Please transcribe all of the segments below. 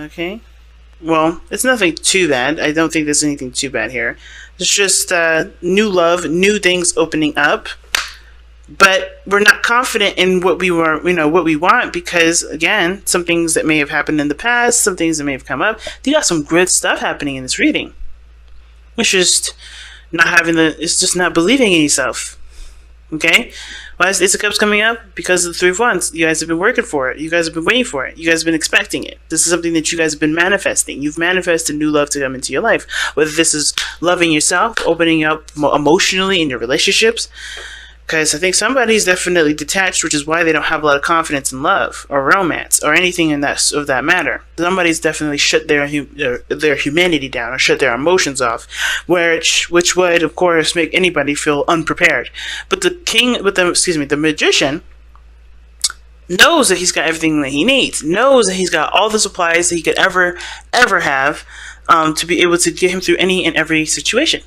Okay. Well, it's nothing too bad. I don't think there's anything too bad here. It's just new love, new things opening up. But we're not confident in what we were, what we want, because again, some things that may have happened in the past, some things that may have come up. You got some good stuff happening in this reading. It's just it's just not believing in yourself. Okay? Why is the Ace of Cups coming up? Because of the Three of Wands. You guys have been working for it. You guys have been waiting for it. You guys have been expecting it. This is something that you guys have been manifesting. You've manifested new love to come into your life. Whether this is loving yourself, opening up emotionally in your relationships. Because I think somebody's definitely detached, which is why they don't have a lot of confidence in love or romance or anything in that matter. Somebody's definitely shut their humanity down or shut their emotions off, which would, of course, make anybody feel unprepared. But the magician knows that he's got everything that he needs, knows that he's got all the supplies that he could ever have to be able to get him through any and every situation.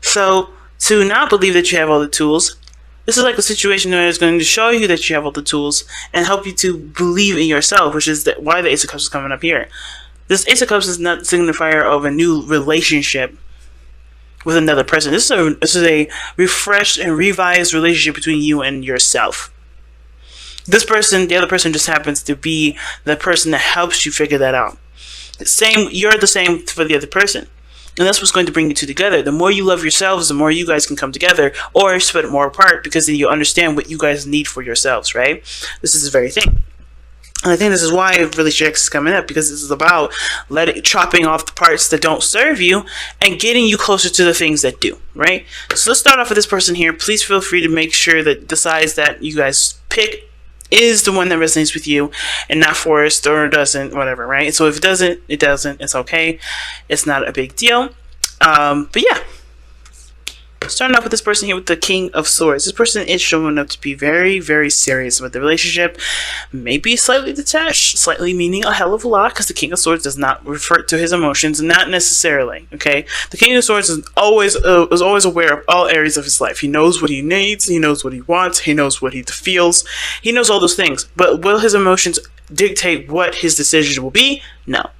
So to not believe that you have all the tools, this is like a situation that is going to show you that you have all the tools and help you to believe in yourself, which is why the Ace of Cups is coming up here. This Ace of Cups is not a signifier of a new relationship with another person. This is a refreshed and revised relationship between you and yourself. This person, the other person, just happens to be the person that helps you figure that out. You're the same for the other person. And that's what's going to bring you two together. The more you love yourselves, the more you guys can come together, or split it more apart, because then you understand what you guys need for yourselves, right? This is the very thing. And I think this is why Relationship X is coming up, because this is about chopping off the parts that don't serve you and getting you closer to the things that do, right? So let's start off with this person here. Please feel free to make sure that the size that you guys pick is the one that resonates with you and not forced or doesn't, whatever, right? So if it doesn't, it doesn't. It's okay. It's not a big deal. But yeah. Starting off with this person here with the King of Swords. This person is showing up to be very, very serious with the relationship. Maybe slightly detached, slightly meaning a hell of a lot, because the King of Swords does not refer to his emotions, not necessarily, okay? The King of Swords is always aware of all areas of his life. He knows what he needs, he knows what he wants, he knows what he feels, he knows all those things. But will his emotions dictate what his decision will be? No.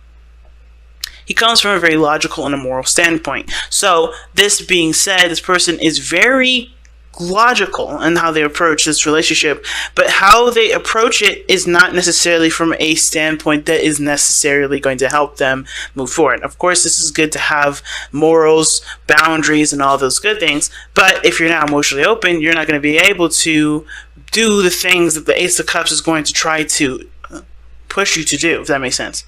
He comes from a very logical and a moral standpoint. So, this being said, this person is very logical in how they approach this relationship, but how they approach it is not necessarily from a standpoint that is necessarily going to help them move forward. Of course, this is good to have morals, boundaries, and all those good things, but if you're not emotionally open, you're not going to be able to do the things that the Ace of Cups is going to try to push you to do, if that makes sense.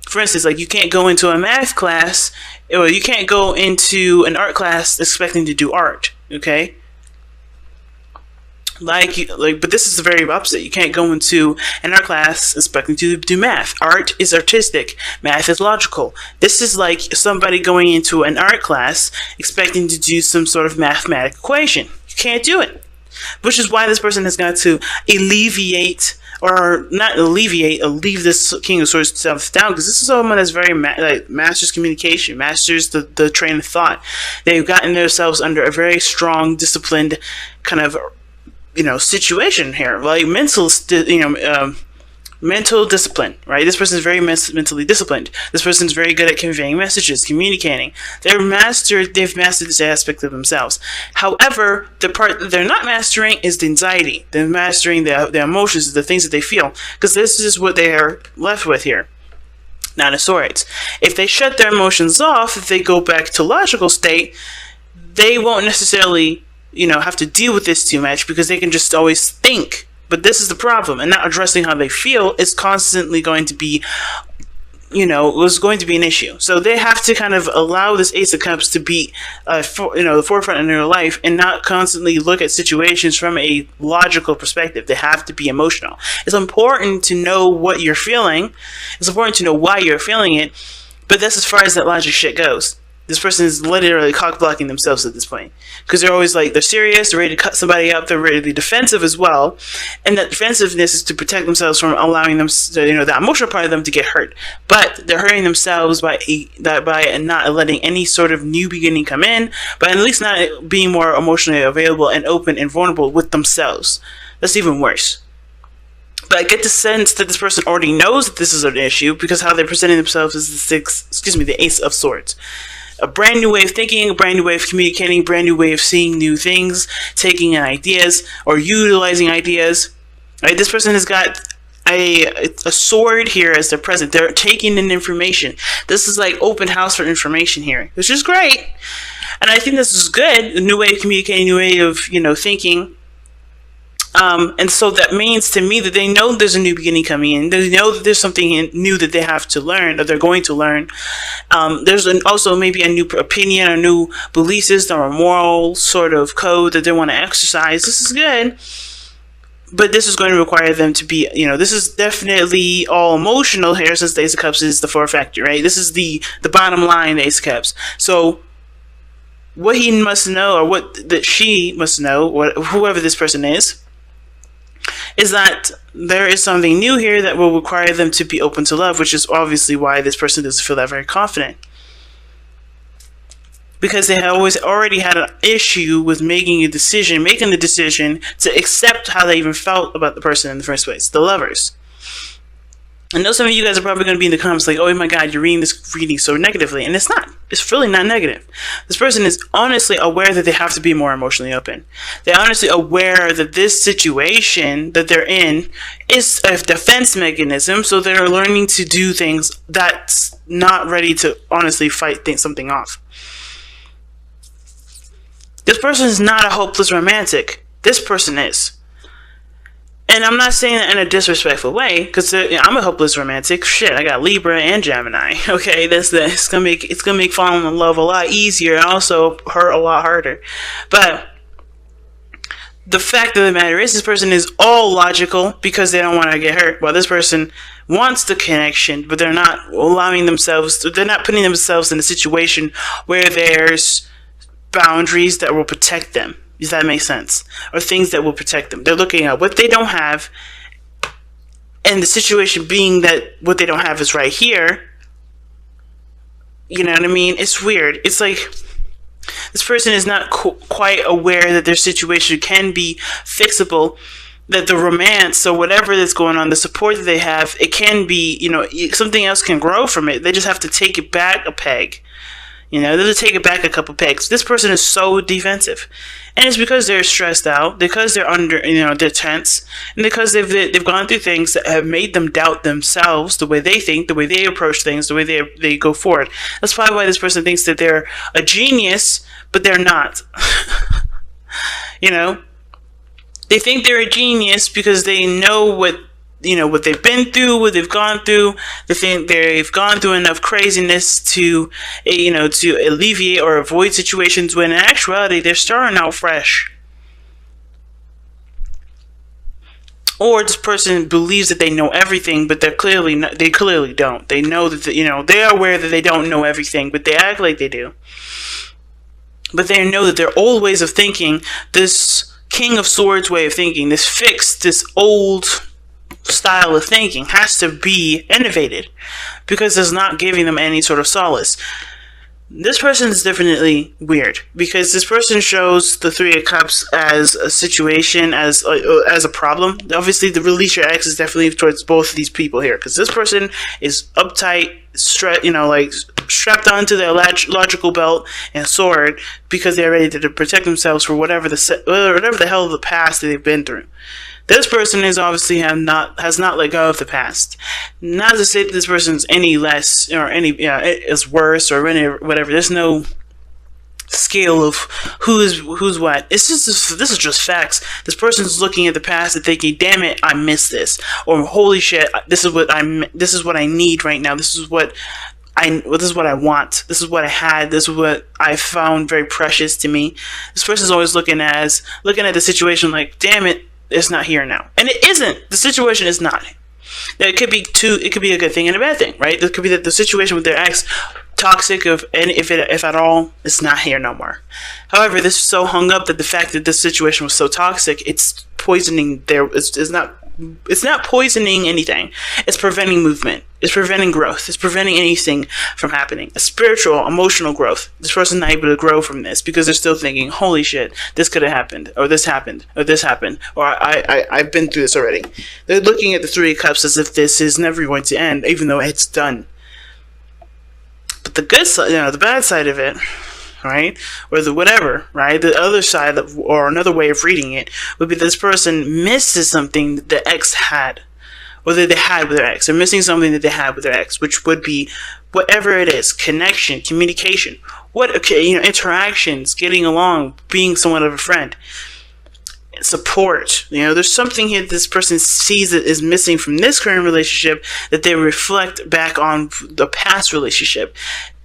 For instance, like, you can't go into a math class, or you can't go into an art class expecting to do art, okay? But this is the very opposite. You can't go into an art class expecting to do math. Art is artistic. Math is logical. This is like somebody going into an art class expecting to do some sort of mathematical equation. You can't do it. Which is why this person has got to leave this King of Swords stuff down, because this is someone that's very masters communication, masters the train of thought. They've gotten themselves under a very strong, disciplined kind of situation here, like mental discipline, right? This person is very mentally disciplined. This person is very good at conveying messages, communicating. They've mastered this aspect of themselves. However, the part that they're not mastering is the anxiety. They're mastering the emotions, the things that they feel, because this is what they are left with here. Nine of Swords. If they shut their emotions off, if they go back to logical state, they won't necessarily, have to deal with this too much, because they can just always think. But this is the problem, and not addressing how they feel is constantly going to be, was going to be an issue. So they have to kind of allow this Ace of Cups to be, the forefront in their life, and not constantly look at situations from a logical perspective. They have to be emotional. It's important to know what you're feeling. It's important to know why you're feeling it, but that's as far as that logic shit goes. This person is literally cock-blocking themselves at this point, because they're always they're serious, they're ready to cut somebody up, they're ready to be defensive as well, and that defensiveness is to protect themselves from allowing them, the emotional part of them to get hurt. But they're hurting themselves by not letting any sort of new beginning come in, but at least not being more emotionally available and open and vulnerable with themselves. That's even worse. But I get the sense that this person already knows that this is an issue because how they're presenting themselves is the Ace of Swords. A brand new way of thinking, a brand new way of communicating, a brand new way of seeing new things, taking in ideas or utilizing ideas. Right? This person has got a sword here as their present. They're taking in information. This is like open house for information here, which is great. And I think this is good. A new way of communicating, a new way of, thinking. And so that means to me that they know there's a new beginning coming in. They know that there's something new that they have to learn, or they're going to learn. There's also maybe a new opinion, a new belief system, or moral sort of code that they want to exercise. This is good. But this is going to require them to be, this is definitely all emotional here, since the Ace of Cups is the four factor, right? This is the bottom line, the Ace of Cups. So what he must know, or what that she must know, whoever this person is that there is something new here that will require them to be open to love, which is obviously why this person doesn't feel that very confident. Because they have already had an issue with making the decision to accept how they even felt about the person in the first place, the lovers. I know some of you guys are probably going to be in the comments like, oh my god, you're reading this reading so negatively. And it's not. It's really not negative. This person is honestly aware that they have to be more emotionally open. They're honestly aware that this situation that they're in is a defense mechanism, so they're learning to do things that's not ready to honestly fight something off. This person is not a hopeless romantic. This person is. And I'm not saying that in a disrespectful way, because I'm a hopeless romantic. Shit, I got Libra and Gemini. Okay, it's gonna make falling in love a lot easier, and also hurt a lot harder. But the fact of the matter is, this person is all logical because they don't want to get hurt. While this person wants the connection, but they're not allowing themselves. They're not putting themselves in a situation where there's boundaries that will protect them. Does that make sense? Or things that will protect them. They're looking at what they don't have, and the situation being that what they don't have is right here. You know what I mean? It's weird. It's like this person is not quite aware that their situation can be fixable, that the romance or whatever that's going on, the support that they have, it can be, something else can grow from it. They just have to take it back a peg. They have to take it back a couple pegs. This person is so defensive. And it's because they're stressed out, because they're under, they're tense, and because they've gone through things that have made them doubt themselves, the way they think, the way they approach things, the way they go forward. That's probably why this person thinks that they're a genius, but they're not. They think they're a genius because they know what they've been through, what they've gone through. They think they've gone through enough craziness to alleviate or avoid situations when in actuality they're starting out fresh. Or this person believes that they know everything, but they clearly don't. They know that they are aware that they don't know everything, but they act like they do. But they know that their old ways of thinking, this King of Swords way of thinking, this fixed, this old style of thinking has to be innovated because it's not giving them any sort of solace. This person is definitely weird because this person shows the Three of Cups as a situation, as a problem. Obviously, the release your ex is definitely towards both of these people here because this person is uptight, strapped onto their logical belt and sword because they're ready to protect themselves for whatever the hell of the past that they've been through. This person is obviously has not let go of the past. Not to say that this person's any less or any is worse or any whatever. There's no scale of who's what. It's just this is just facts. This person's looking at the past and thinking, "Damn it, I missed this," or "Holy shit, this is what I need right now. This is what I want. This is what I had. This is what I found very precious to me." This person's always looking at the situation like, "Damn it, it's not here now," and it isn't. The situation is not. It could be a good thing and a bad thing, right? It could be that the situation with their ex, toxic if at all, it's not here no more. However, this is so hung up that the fact that this situation was so toxic, it's poisoning it's not poisoning anything. It's preventing movement. It's preventing growth. It's preventing anything from happening. A spiritual, emotional growth. This person's not able to grow from this because they're still thinking, holy shit, this could have happened, or this happened, or this happened, or I've been through this already. They're looking at the Three of Cups as if this is never going to end, even though it's done. But the good side, the bad side of it, right, or the whatever, right, the other side, or another way of reading it, would be this person misses something that the ex had, or that they had with their ex. They're missing something that they had with their ex, which would be whatever it is: connection, communication, interactions, getting along, being somewhat of a friend, support. There's something here that this person sees that is missing from this current relationship that they reflect back on the past relationship,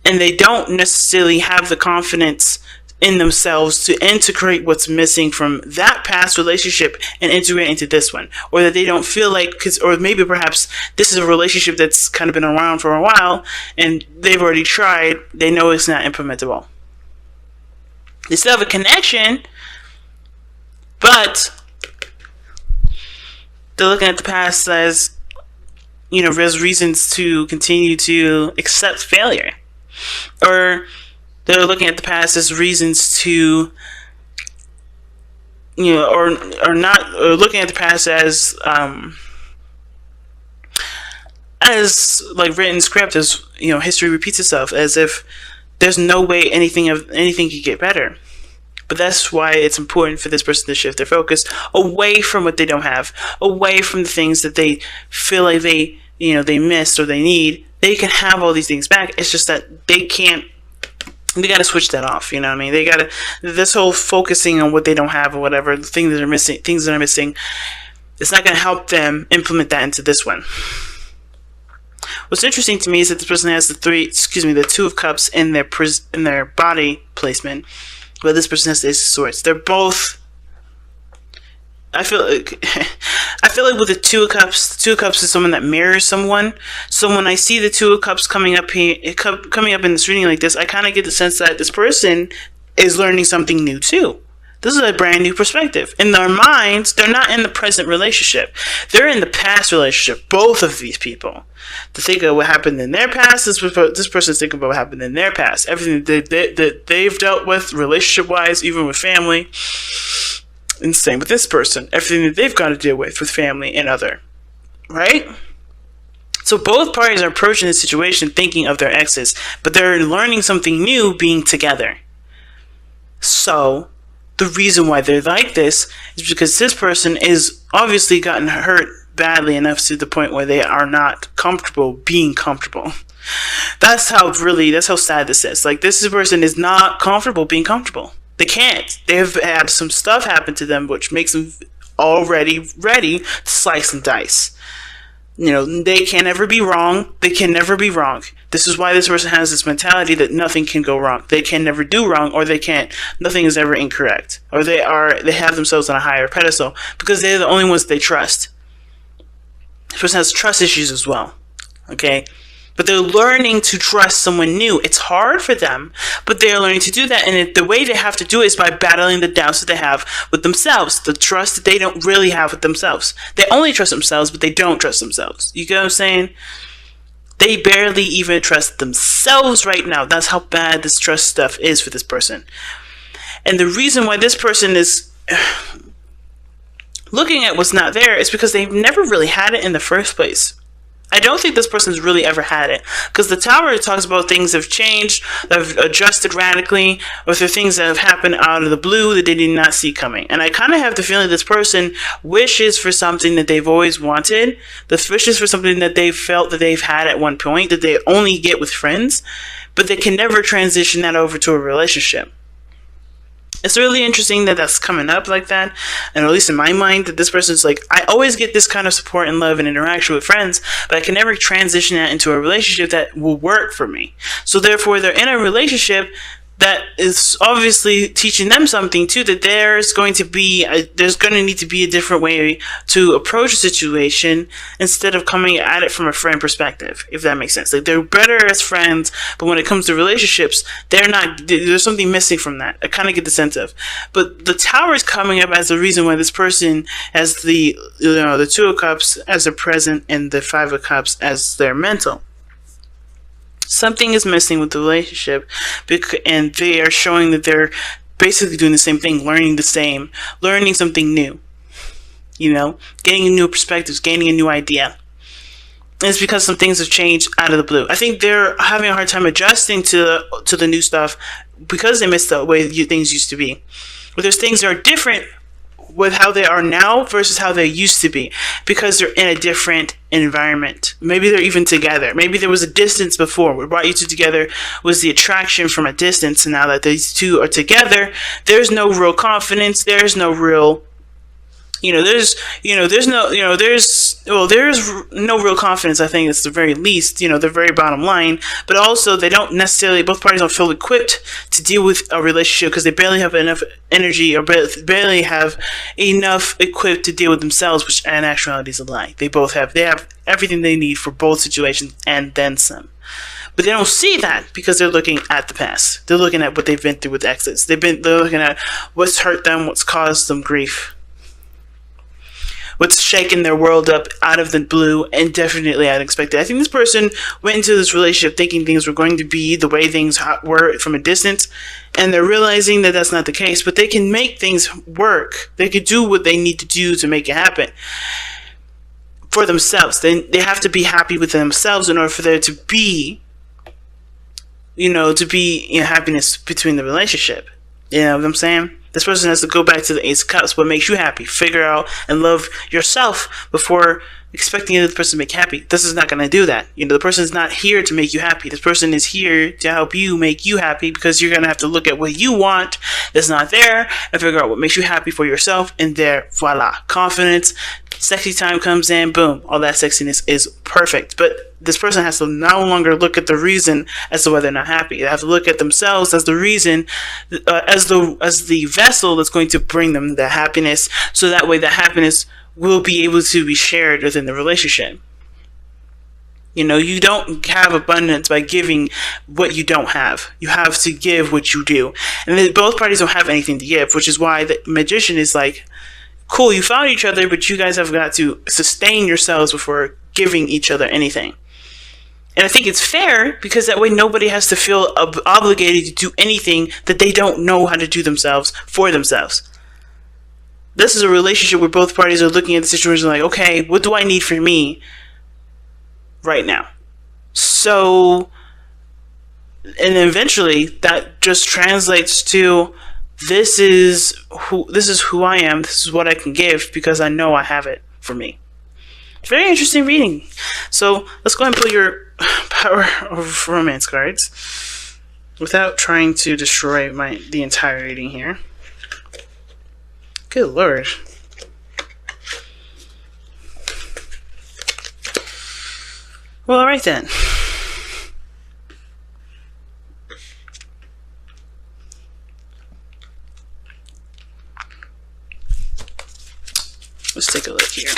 and they don't necessarily have the confidence in themselves to integrate what's missing from that past relationship and integrate into this one, or that they don't feel like, or maybe perhaps this is a relationship that's kind of been around for a while and they've already tried, they know it's not implementable. They still have a connection, but they're looking at the past as, there's reasons to continue to accept failure, or they're looking at the past as reasons to, or looking at the past as like written script, as history repeats itself, as if there's no way anything could get better. But that's why it's important for this person to shift their focus away from what they don't have, away from the things that they feel like they missed or they need. They can have all these things back. It's just that they can't. They got to switch that off. You know what I mean? They got to, this whole focusing on what they don't have or whatever, the things that are missing, it's not going to help them implement that into this one. What's interesting to me is that this person has the Two of Cups in their body placement, but this person has the Ace of Swords. They're both, I feel like with the Two of Cups is someone that mirrors someone. So when I see the Two of Cups coming up here, coming up in this reading like this, I kind of get the sense that this person is learning something new too. This is a brand new perspective. In their minds, they're not in the present relationship. They're in the past relationship. Both of these people. To think of what happened in their past, this person's thinking about what happened in their past. Everything that they've dealt with, relationship-wise, even with family. And same with this person. Everything that they've got to deal with family and other. Right? So both parties are approaching the situation thinking of their exes, but they're learning something new being together. So the reason why they're like this is because this person is obviously gotten hurt badly enough to the point where they are not comfortable being comfortable. That's how sad this is. Like, this person is not comfortable being comfortable. They can't. They've had some stuff happen to them which makes them already ready to slice and dice. They can never be wrong. They can never be wrong. This is why this person has this mentality that nothing can go wrong. They can never do wrong, or nothing is ever incorrect. Or they have themselves on a higher pedestal because they're the only ones they trust. This person has trust issues as well. Okay? But they're learning to trust someone new. It's hard for them, but they're learning to do that. And the way they have to do it is by battling the doubts that they have with themselves, the trust that they don't really have with themselves. They only trust themselves, but they don't trust themselves. You get what I'm saying? They barely even trust themselves right now. That's how bad this trust stuff is for this person. And the reason why this person is looking at what's not there is because they've never really had it in the first place. I don't think this person's really ever had it, because the Tower talks about things that have changed, that have adjusted radically, or through things that have happened out of the blue that they did not see coming. And I kind of have the feeling this person wishes for something that they've always wanted, wishes for something that they've felt that they've had at one point, that they only get with friends, but they can never transition that over to a relationship. It's really interesting that that's coming up like that, and at least in my mind, that this person's like, I always get this kind of support and love and interaction with friends, but I can never transition that into a relationship that will work for me. So therefore, they're in a relationship that is obviously teaching them something too, that there's going to need to be a different way to approach a situation instead of coming at it from a friend perspective, if that makes sense. Like, they're better as friends, but when it comes to relationships, there's something missing from that. I kind of get the sense of. But the Tower is coming up as the reason why this person has the Two of Cups as their present and the Five of Cups as their mental. Something is missing with the relationship, and they are showing that they're basically doing the same thing, learning something new, getting new perspectives, gaining a new idea. And it's because some things have changed out of the blue. I think they're having a hard time adjusting to the new stuff because they miss the way things used to be. But there's things that are different with how they are now versus how they used to be, because they're in a different environment. Maybe they're even together. Maybe there was a distance before. What brought you two together was the attraction from a distance, and now that these two are together, there's no real confidence. There's no real there's no real confidence. I think it's the very least, the very bottom line. But also, both parties don't feel equipped to deal with a relationship because they barely have enough energy, or barely have enough equipped to deal with themselves, which in actuality is a lie. They have everything they need for both situations and then some. But they don't see that because they're looking at the past. They're looking at what they've been through with exes. They're looking at what's hurt them, what's caused them grief, what's shaking their world up out of the blue and definitely unexpected. I think this person went into this relationship thinking things were going to be the way things were from a distance, and they're realizing that that's not the case, but they can make things work. They can do what they need to do to make it happen for themselves. They have to be happy with themselves in order for there to be, happiness between the relationship. You know what I'm saying? This person has to go back to the Ace of Cups. What makes you happy? Figure out and love yourself before expecting the other person to make you happy. This is not going to do that. The person is not here to make you happy. This person is here to help you make you happy, because you're going to have to look at what you want that's not there and figure out what makes you happy for yourself. And there, voila, confidence, sexy time comes in, boom, all that sexiness is perfect. But this person has to no longer look at the reason as to why they're not happy. They have to look at themselves as the reason, as the vessel that's going to bring them the happiness, so that way the happiness will be able to be shared within the relationship. You don't have abundance by giving what you don't have. You have to give what you do. And then both parties don't have anything to give, which is why the Magician is like, cool, you found each other, but you guys have got to sustain yourselves before giving each other anything. And I think it's fair, because that way nobody has to feel obligated to do anything that they don't know how to do themselves for themselves. This is a relationship where both parties are looking at the situation like, okay, what do I need for me right now? So, and eventually that just translates to, this is who I am. This is what I can give, because I know I have it for me. Very interesting reading. So let's go ahead and pull your Power of Romance cards without trying to destroy the entire reading here. Good lord. Well, alright then. Let's take a look here.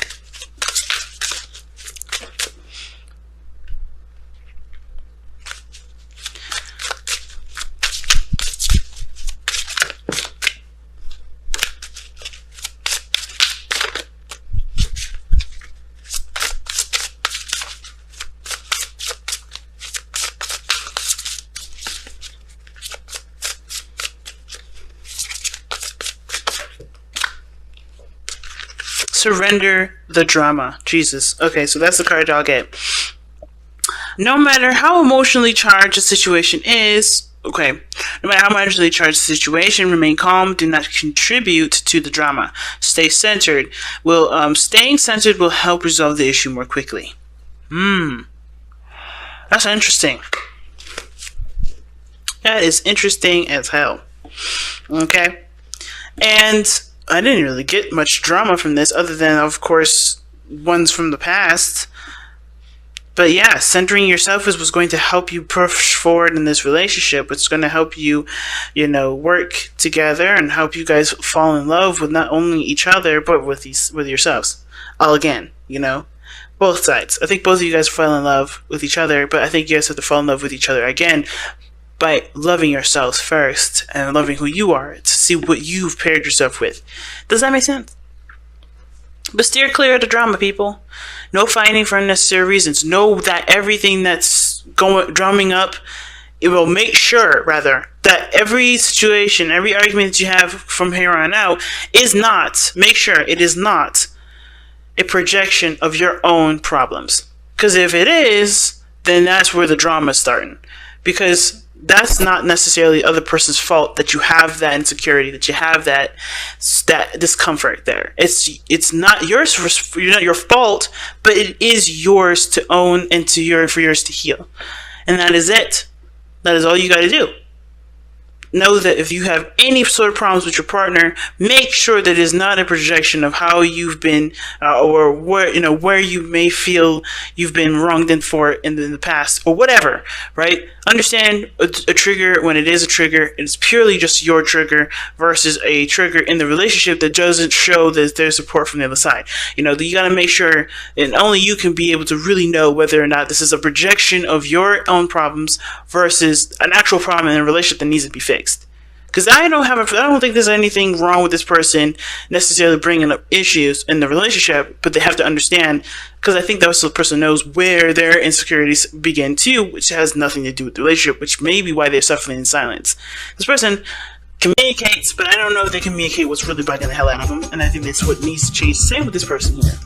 Surrender the drama. Jesus. Okay, so that's the card I'll get. No matter how emotionally charged a situation is, no matter how emotionally charged the situation, remain calm. Do not contribute to the drama. Stay centered. Staying centered will help resolve the issue more quickly. That's interesting. That is interesting as hell. Okay? And I didn't really get much drama from this, other than, of course, ones from the past. But yeah, centering yourself is what's going to help you push forward in this relationship. It's going to help you, work together and help you guys fall in love with not only each other but with yourselves. All again, both sides. I think both of you guys fell in love with each other, but I think you guys have to fall in love with each other again by loving yourselves first and loving who you are to see what you've paired yourself with. Does that make sense? But steer clear of the drama, people. No fighting for unnecessary reasons. Know that everything that's drumming up, it will make sure, rather, that every situation, every argument that you have from here on out make sure it is not a projection of your own problems. Because if it is, then that's where the drama is starting. Because that's not necessarily the other person's fault that you have that insecurity, that you have that discomfort there. It's not yours, not your fault, but it is yours to own and for yours to heal. And that is it. That is all you got to do. Know that if you have any sort of problems with your partner, make sure that it is not a projection of how you've been or where you may feel you've been wronged in the past or whatever, right? Understand a trigger when it is a trigger. It's purely just your trigger versus a trigger in the relationship that doesn't show that there's support from the other side. You got to make sure, and only you can be able to really know whether or not this is a projection of your own problems versus an actual problem in a relationship that needs to be fixed. Because I don't think there's anything wrong with this person necessarily bringing up issues in the relationship, but they have to understand, because I think that the person knows where their insecurities begin too, which has nothing to do with the relationship, which may be why they're suffering in silence. This person communicates, but I don't know if they communicate what's really bugging the hell out of them, and I think that's what needs to change. Same with this person here.